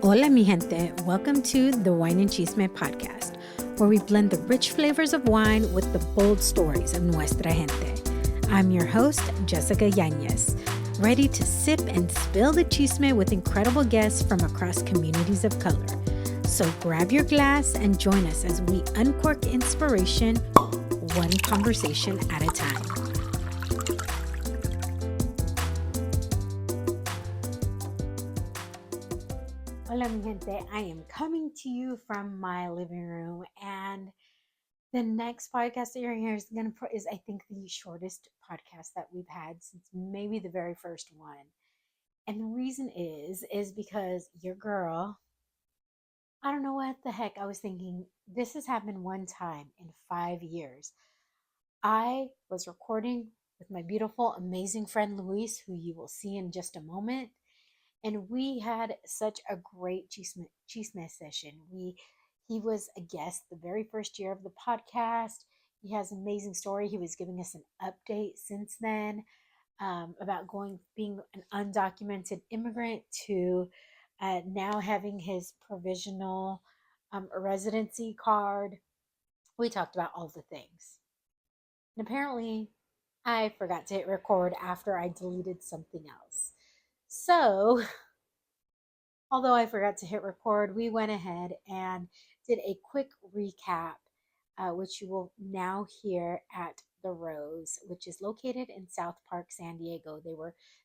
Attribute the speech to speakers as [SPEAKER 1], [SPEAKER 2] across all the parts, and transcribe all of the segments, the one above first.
[SPEAKER 1] Hola, mi gente. Welcome to the Wine and Chisme podcast, where we blend the rich flavors of wine with the bold stories of nuestra gente. I'm your host, Jessica Yanez, ready to sip and spill the chisme with incredible guests from across communities of color. So grab your glass and join us as we uncork inspiration, one conversation at a time. Hola, mi gente. I am coming to you from my living room, and the next podcast that you're hearing is I think the shortest podcast that we've had since maybe the very first one. And the reason is because your girl, I don't know what the heck I was thinking. This has happened one time in 5 years. I was recording with my beautiful, amazing friend Luis, who you will see in just a moment. And we had such a great chisme session. He was a guest the very first year of the podcast. He has an amazing story. He was giving us an update since then about being an undocumented immigrant to now having his provisional residency card. We talked about all the things. And apparently, I forgot to hit record after I deleted something else. So, although I forgot to hit record, we went ahead and did a quick recap, which you will now hear at the Rose, which is located in South Park, San Diego.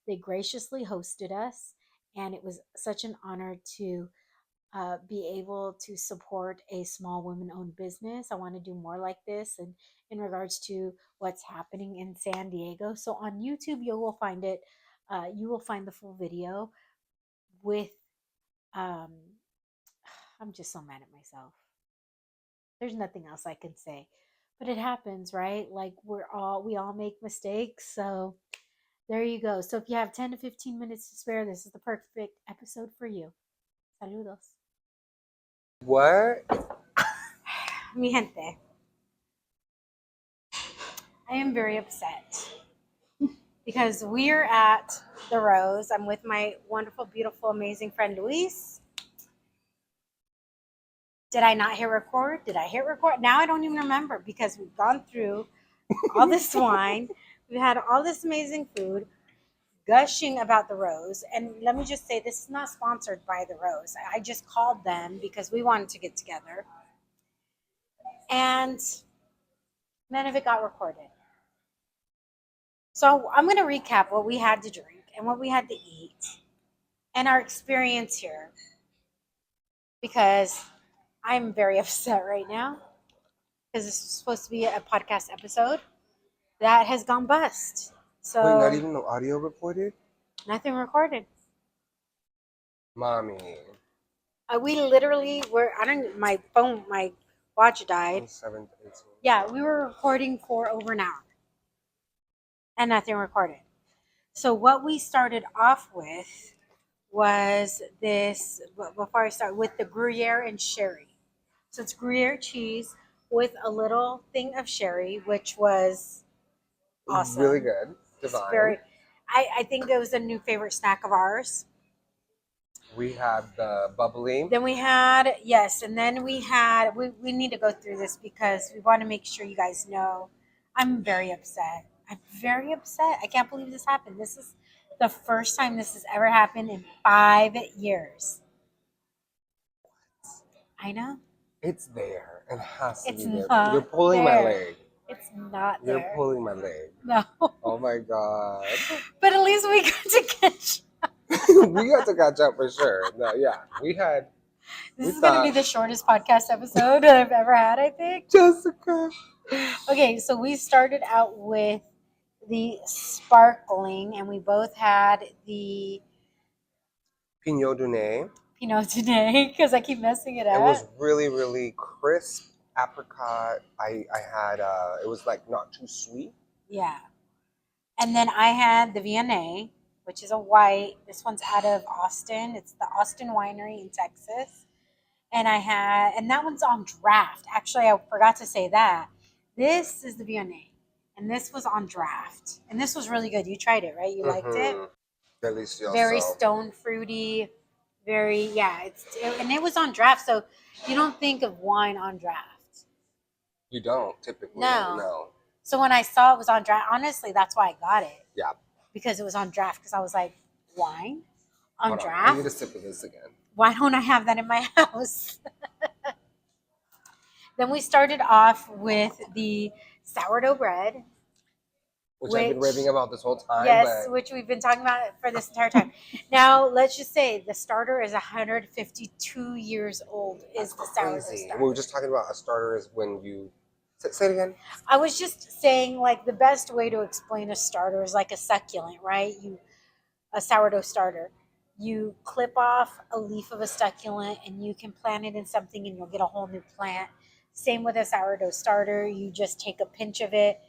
[SPEAKER 1] They graciously hosted us, and it was such an honor to be able to support a small women-owned business. I want to do more like this, and in regards to what's happening in San Diego. So on YouTube, you will find it. You will find the full video with um I'm just so mad at myself. There's nothing else I can say. But it happens, right? Like we all make mistakes. So there you go. So if you have 10 to 15 minutes to spare, this is the perfect episode for you. Saludos.
[SPEAKER 2] What?
[SPEAKER 1] Mi gente. I am very upset because we're at the Rose. I'm with my wonderful, beautiful, amazing friend Luis. Did I not hit record? Did I hit record? Now I don't even remember because we've gone through all this wine. We've had all this amazing food, gushing about the Rose. And let me just say, this is not sponsored by the Rose. I just called them because we wanted to get together. And none of it got recorded. So I'm going to recap what we had to drink and what we had to eat and our experience here because I'm very upset right now because this is supposed to be a podcast episode that has gone bust. So
[SPEAKER 2] Wait, not even no audio recorded?
[SPEAKER 1] nothing recorded.
[SPEAKER 2] Mommy.
[SPEAKER 1] We literally were. I don't. My phone, my watch died.
[SPEAKER 2] 7 to 18.
[SPEAKER 1] Yeah, we were recording for over an hour, and nothing recorded. So what we started off with was this. Before I start with the Gruyere and sherry. So it's Gruyere cheese with a little thing of sherry, which was awesome.
[SPEAKER 2] Really good. Divine.
[SPEAKER 1] It's very. I think it was a new favorite snack of ours.
[SPEAKER 2] We had the bubbly.
[SPEAKER 1] Then we had, yes, and then we had, we need to go through this because we want to make sure you guys know I'm very upset. I'm very upset. I can't believe this happened. This is the first time this has ever happened in 5 years. I know.
[SPEAKER 2] It's there. It has to
[SPEAKER 1] It's
[SPEAKER 2] be there.
[SPEAKER 1] not
[SPEAKER 2] You're pulling
[SPEAKER 1] there.
[SPEAKER 2] my leg.
[SPEAKER 1] It's not there.
[SPEAKER 2] You're pulling my leg.
[SPEAKER 1] No.
[SPEAKER 2] Oh my god.
[SPEAKER 1] But at least we got to catch up.
[SPEAKER 2] We got to catch up for sure. No, yeah. We had.
[SPEAKER 1] This is going to be the shortest podcast episode I've ever had, I think.
[SPEAKER 2] Jessica.
[SPEAKER 1] Okay, so we started out with the sparkling, and we both had the
[SPEAKER 2] Pinot Donet.
[SPEAKER 1] Pinot today because I keep messing it up.
[SPEAKER 2] It was really, really crisp apricot. I had it was like not too sweet.
[SPEAKER 1] Yeah. And then I had the Vianney, which is a white. This one's out of Austin. It's the Austin Winery in Texas. And that one's on draft. Actually, I forgot to say that. This is the Vianney. And this was on draft. And this was really good. You tried it, right? You liked it?
[SPEAKER 2] Delicioso.
[SPEAKER 1] Very stone fruity. Very, yeah. And it was on draft, so you don't think of wine on draft.
[SPEAKER 2] You don't typically.
[SPEAKER 1] No.
[SPEAKER 2] No.
[SPEAKER 1] So when I saw it was on draft, honestly, that's why I got it.
[SPEAKER 2] Yeah.
[SPEAKER 1] Because it was on draft. Because I was like, wine on
[SPEAKER 2] Hold on.
[SPEAKER 1] draft?
[SPEAKER 2] I need a sip of this again.
[SPEAKER 1] Why don't I have that in my house? Then we started off with the sourdough bread.
[SPEAKER 2] Which I've been raving about this whole time.
[SPEAKER 1] Yes,
[SPEAKER 2] but
[SPEAKER 1] which we've been talking about for this entire time. Now, let's just say the starter is 152 years old. Is the sourdough
[SPEAKER 2] crazy.
[SPEAKER 1] starter?
[SPEAKER 2] We were just talking about a starter is when you say it again.
[SPEAKER 1] I was just saying, like, the best way to explain a starter is like a succulent, right? A sourdough starter. You clip off a leaf of a succulent and you can plant it in something and you'll get a whole new plant. Same with a sourdough starter. You just take a pinch of it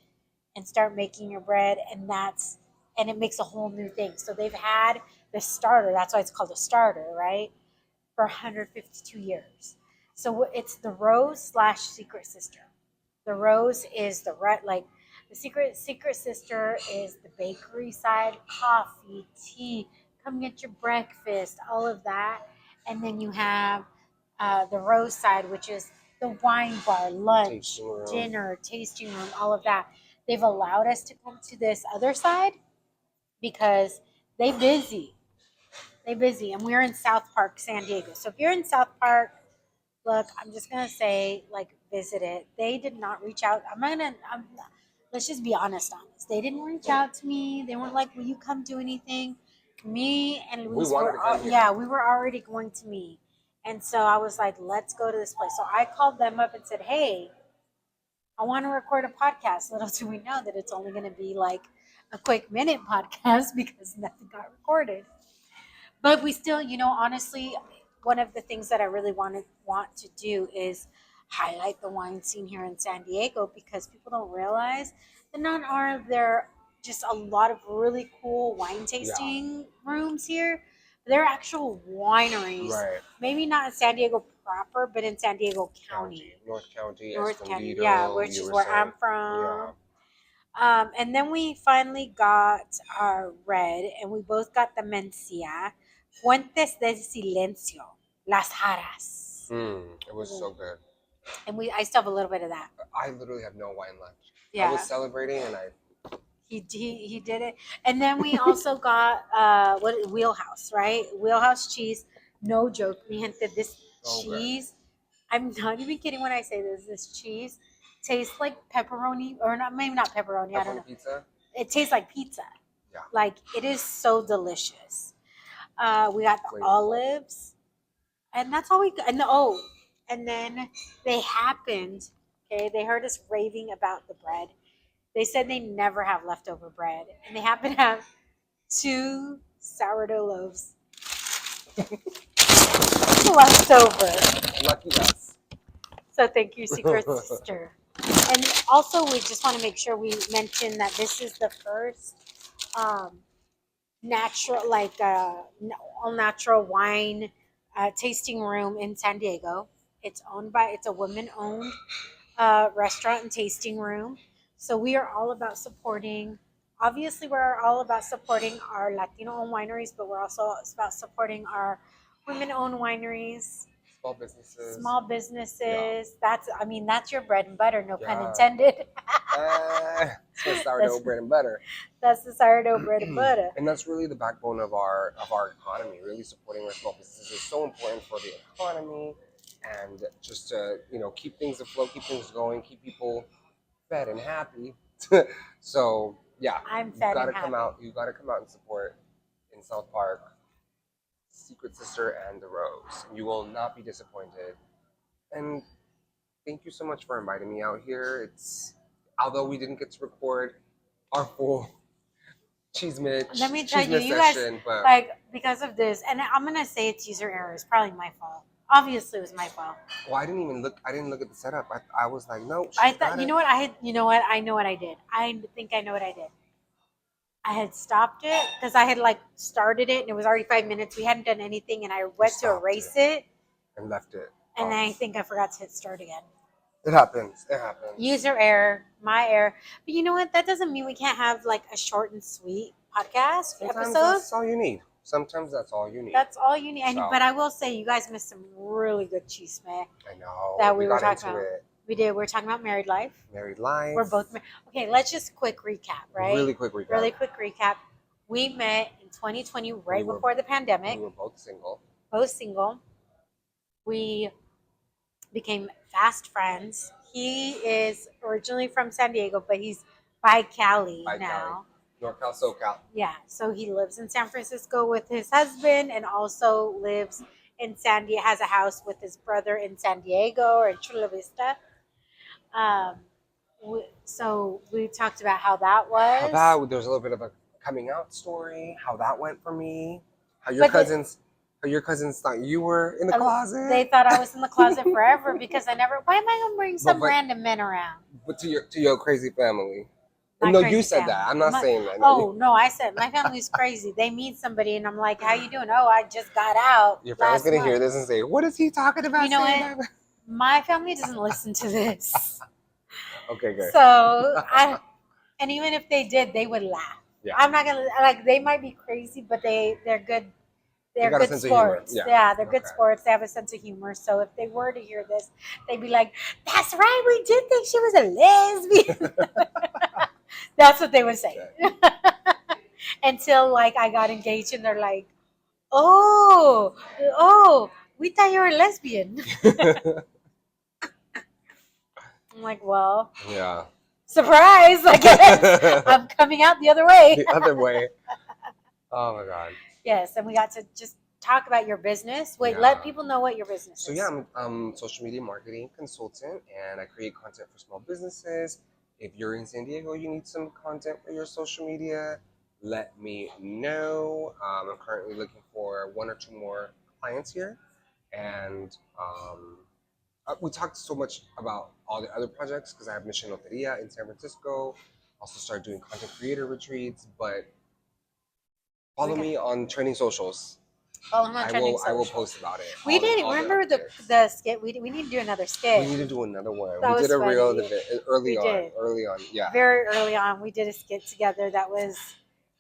[SPEAKER 1] and start making your bread, and it makes a whole new thing. So they've had the starter, that's why it's called a starter, right? For 152 years. So it's the Rose slash Secret Sister. The Rose is like the Secret Sister is the bakery side, coffee, tea, come get your breakfast, all of that. And then you have the Rose side, which is the wine bar, lunch, dinner, tasting room, all of that. They've allowed us to come to this other side because they busy. They busy, and we're in South Park, San Diego. So if you're in South Park, look, I'm just gonna say, like, visit it. They did not reach out. Let's just be honest on this. They didn't reach out to me. They weren't like, "Will you come do anything?" Me and Luis we were already going to meet, and so I was like, "Let's go to this place." So I called them up and said, "Hey, I want to record a podcast." Little do we know that it's only going to be like a quick minute podcast because nothing got recorded. But we still, honestly, one of the things that I really want to do is highlight the wine scene here in San Diego because people don't realize that not are there just a lot of really cool wine tasting rooms here. They're actual wineries.
[SPEAKER 2] Right.
[SPEAKER 1] Maybe not in San Diego proper, but in San Diego County.
[SPEAKER 2] North County,
[SPEAKER 1] North County,
[SPEAKER 2] Escondido,
[SPEAKER 1] yeah, which is where I'm from. And then we finally got our red, and we both got the Mencia. Fuentes del Silencio, Las Jaras.
[SPEAKER 2] It was so good.
[SPEAKER 1] And I still have a little bit of that.
[SPEAKER 2] I literally have no wine left.
[SPEAKER 1] Yeah.
[SPEAKER 2] I was celebrating, and
[SPEAKER 1] he did it. And then we also got Wheelhouse, right? Wheelhouse cheese. No joke, mi gente. This cheese, I'm not even kidding when I say this. This cheese tastes like pepperoni, or not, maybe not pepperoni. I don't know.
[SPEAKER 2] Pizza.
[SPEAKER 1] It tastes like pizza.
[SPEAKER 2] Yeah.
[SPEAKER 1] Like, it is so delicious. We got the olives, and that's all we got. And then they heard us raving about the bread. They said they never have leftover bread, and they happen to have 2 sourdough loaves left over.
[SPEAKER 2] Lucky us.
[SPEAKER 1] So thank you, Secret Sister. And also, we just want to make sure we mention that this is the first natural, like all natural wine tasting room in San Diego. It's a women-owned restaurant and tasting room. So we are all about supporting. Obviously, we're all about supporting our Latino-owned wineries, but we're also about supporting our women-owned wineries. Small businesses. Yeah. That's your bread and butter. No pun intended.
[SPEAKER 2] It's the sourdough bread and butter.
[SPEAKER 1] That's the sourdough bread and butter.
[SPEAKER 2] And that's really the backbone of our economy. Really supporting our small businesses is so important for the economy, and just to keep things afloat, keep things going, keep people fed and happy. So yeah,
[SPEAKER 1] I'm fed and happy.
[SPEAKER 2] You got to come out and support in South Park. Secret Sister and the Rose. You will not be disappointed. And thank you so much for inviting me out here. Although we didn't get to record our full cheeseman.
[SPEAKER 1] Let me tell you, you guys, like, because of this, and I'm gonna say it's user error. It's probably my fault. Obviously, it was my fault.
[SPEAKER 2] Well, I didn't even look. I didn't look at the setup. I was like, no.
[SPEAKER 1] I thought, you know what? I know what I did. I think I know what I did. I had stopped it because I had started it and it was already 5 minutes. We hadn't done anything, and I went to erase it
[SPEAKER 2] and left it.
[SPEAKER 1] And I think I forgot to hit start again.
[SPEAKER 2] It happens.
[SPEAKER 1] User error, my error. But you know what? That doesn't mean we can't have a short and sweet podcast episode.
[SPEAKER 2] That's all you need. Sometimes that's all you need.
[SPEAKER 1] That's all you need.
[SPEAKER 2] So-
[SPEAKER 1] But I will say, you guys missed some really good chisme
[SPEAKER 2] I know.
[SPEAKER 1] that we were
[SPEAKER 2] got
[SPEAKER 1] talking
[SPEAKER 2] into
[SPEAKER 1] about.
[SPEAKER 2] it.
[SPEAKER 1] We did. We're talking about married life.
[SPEAKER 2] Married life.
[SPEAKER 1] We're both okay. Let's just quick recap, right?
[SPEAKER 2] Really quick recap.
[SPEAKER 1] Really quick recap. We met in 2020, right
[SPEAKER 2] We were-
[SPEAKER 1] before the pandemic.
[SPEAKER 2] We were both single.
[SPEAKER 1] Both single. We became fast friends. He is originally from San Diego, but he's by Cali
[SPEAKER 2] By
[SPEAKER 1] now.
[SPEAKER 2] NorCal, SoCal.
[SPEAKER 1] Yeah, so he lives in San Francisco with his husband, and also lives in San Diego. Has a house with his brother in San Diego or in Chula Vista. So we talked about how that was.
[SPEAKER 2] There's a little bit of a coming out story. How that went for me. How your
[SPEAKER 1] But
[SPEAKER 2] cousins thought you were in the closet.
[SPEAKER 1] They thought I was in the closet forever because I never. Why am I gonna bring some
[SPEAKER 2] But-
[SPEAKER 1] random men around?
[SPEAKER 2] But to your crazy family.
[SPEAKER 1] My
[SPEAKER 2] No,
[SPEAKER 1] crazy
[SPEAKER 2] you said
[SPEAKER 1] family.
[SPEAKER 2] that. I'm not saying that.
[SPEAKER 1] Oh no, I said my family's crazy. They meet somebody and I'm like, "How you doing?" "Oh, I just got out."
[SPEAKER 2] Your family's
[SPEAKER 1] last
[SPEAKER 2] gonna hear
[SPEAKER 1] month."
[SPEAKER 2] this and say, "What is he talking about?"
[SPEAKER 1] You know
[SPEAKER 2] saying
[SPEAKER 1] what?
[SPEAKER 2] that?"
[SPEAKER 1] My family doesn't listen to this,
[SPEAKER 2] Okay, good.
[SPEAKER 1] so and even if they did, they would laugh.
[SPEAKER 2] Yeah.
[SPEAKER 1] I'm not gonna like. They might be crazy, but they're good. They're
[SPEAKER 2] got a
[SPEAKER 1] good
[SPEAKER 2] sense of humor.
[SPEAKER 1] sports.
[SPEAKER 2] Yeah.
[SPEAKER 1] Yeah, they're good
[SPEAKER 2] Okay.
[SPEAKER 1] sports. They have a sense of humor. So if they were to hear this, they'd be like, "That's right. We did think she was a lesbian." That's what they would say. Until like I got engaged, and they're like, "Oh, we thought you were a lesbian." I'm like, "Well,
[SPEAKER 2] Yeah.
[SPEAKER 1] surprise! I guess I'm coming out the other way."
[SPEAKER 2] The other way. Oh my god.
[SPEAKER 1] Yes, and we got to just talk about your business. Wait,
[SPEAKER 2] Yeah.
[SPEAKER 1] let people know what your business
[SPEAKER 2] So
[SPEAKER 1] is.
[SPEAKER 2] yeah, I'm social media marketing consultant, and I create content for small businesses. If you're in San Diego, you need some content for your social media, let me know. I'm currently looking for 1 or 2 more clients here, and we talked so much about all the other projects because I have Mission Loteria in San Francisco. Also started doing content creator retreats, but follow
[SPEAKER 1] Okay.
[SPEAKER 2] me on trending socials.
[SPEAKER 1] Oh, I'm not trending
[SPEAKER 2] I will
[SPEAKER 1] social.
[SPEAKER 2] post about it.
[SPEAKER 1] We
[SPEAKER 2] All the-
[SPEAKER 1] did.
[SPEAKER 2] all
[SPEAKER 1] Remember
[SPEAKER 2] updates.
[SPEAKER 1] the skit? We need to do another skit.
[SPEAKER 2] We need to do another one.
[SPEAKER 1] That
[SPEAKER 2] We did
[SPEAKER 1] was
[SPEAKER 2] a reel
[SPEAKER 1] funny.
[SPEAKER 2] of it early
[SPEAKER 1] We
[SPEAKER 2] on.
[SPEAKER 1] did.
[SPEAKER 2] Early on, yeah.
[SPEAKER 1] Very early on, we did a skit together that was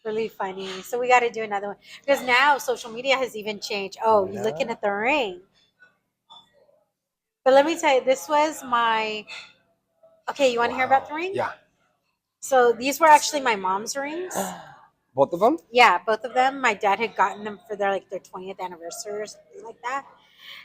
[SPEAKER 1] really funny. So we got to do another one because now social media has even changed. Oh, you're looking
[SPEAKER 2] Yeah.
[SPEAKER 1] at the ring. But let me tell you, this was my. Okay, you want to hear about the ring?
[SPEAKER 2] Yeah.
[SPEAKER 1] So these were actually my mom's rings.
[SPEAKER 2] Both of them?
[SPEAKER 1] Yeah, both of them. My dad had gotten them for their 20th anniversary or something like that.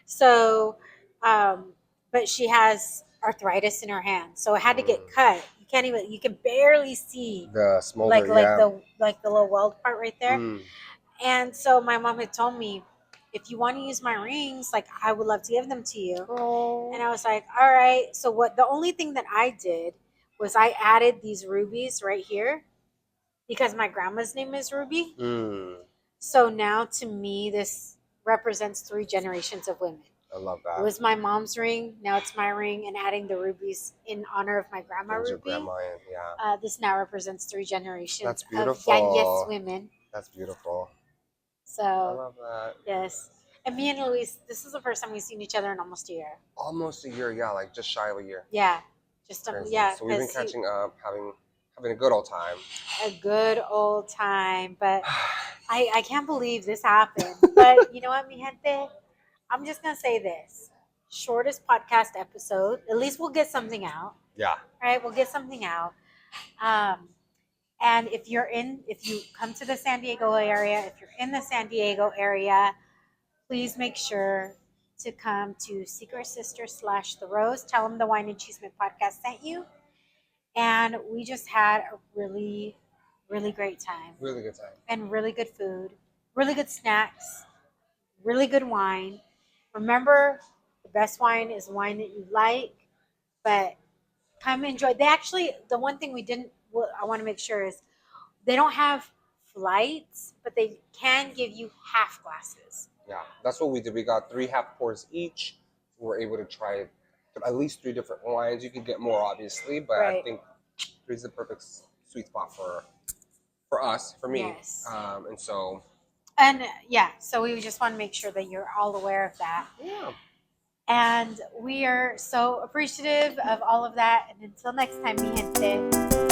[SPEAKER 1] So, but she has arthritis in her hand, so it had to get cut. You can barely see
[SPEAKER 2] The smolder,
[SPEAKER 1] like
[SPEAKER 2] yeah.
[SPEAKER 1] the little weld part right there.
[SPEAKER 2] Mm.
[SPEAKER 1] And so my mom had told me, if you want to use my rings, like I would love to give them to you.
[SPEAKER 2] Oh.
[SPEAKER 1] And I was like, all right. So the only thing that I did was I added these rubies right here because my grandma's name is Ruby.
[SPEAKER 2] Mm.
[SPEAKER 1] So now to me, this represents 3 generations of women.
[SPEAKER 2] I love
[SPEAKER 1] It
[SPEAKER 2] that.
[SPEAKER 1] was my mom's ring. Now it's my ring, and adding the rubies in honor of my grandma
[SPEAKER 2] Brings your
[SPEAKER 1] Ruby.
[SPEAKER 2] grandma in, yeah.
[SPEAKER 1] This now represents 3 generations
[SPEAKER 2] That's
[SPEAKER 1] of
[SPEAKER 2] beautiful.
[SPEAKER 1] Yanez women.
[SPEAKER 2] That's beautiful. I
[SPEAKER 1] So
[SPEAKER 2] love that.
[SPEAKER 1] yes, and me and Luis, this is the first time we've seen each other in almost a year.
[SPEAKER 2] Almost a year, yeah, like just shy of a year.
[SPEAKER 1] Yeah, just
[SPEAKER 2] Crazy.
[SPEAKER 1] yeah.
[SPEAKER 2] So we've been
[SPEAKER 1] 'cause
[SPEAKER 2] catching up, having a good old time.
[SPEAKER 1] a good old time, but I can't believe this happened. But you know what, mi gente? I'm just gonna say this: shortest podcast episode. At least we'll get something out.
[SPEAKER 2] Yeah.
[SPEAKER 1] Right? We'll get something out. And if you come to the San Diego area, if you're in the San Diego area, please make sure to come to Secret Sister / The Rose. Tell them the Wine and Cheeseman podcast sent you. And we just had a really, really great time.
[SPEAKER 2] Really good time.
[SPEAKER 1] And really good food, really good snacks, really good wine. Remember, the best wine is wine that you like, but come enjoy. The one thing I want to make sure is they don't have flights, but they can give you half glasses.
[SPEAKER 2] Yeah, that's what we did. We got 3 half pours each. We were able to try at least 3 different wines. You could get more, obviously, but I
[SPEAKER 1] Right.
[SPEAKER 2] think 3 is the perfect sweet spot for us, for me.
[SPEAKER 1] Yes.
[SPEAKER 2] And so.
[SPEAKER 1] And yeah, so we just want to make sure that you're all aware of that.
[SPEAKER 2] Yeah.
[SPEAKER 1] And we are so appreciative of all of that. And until next time, mi gente.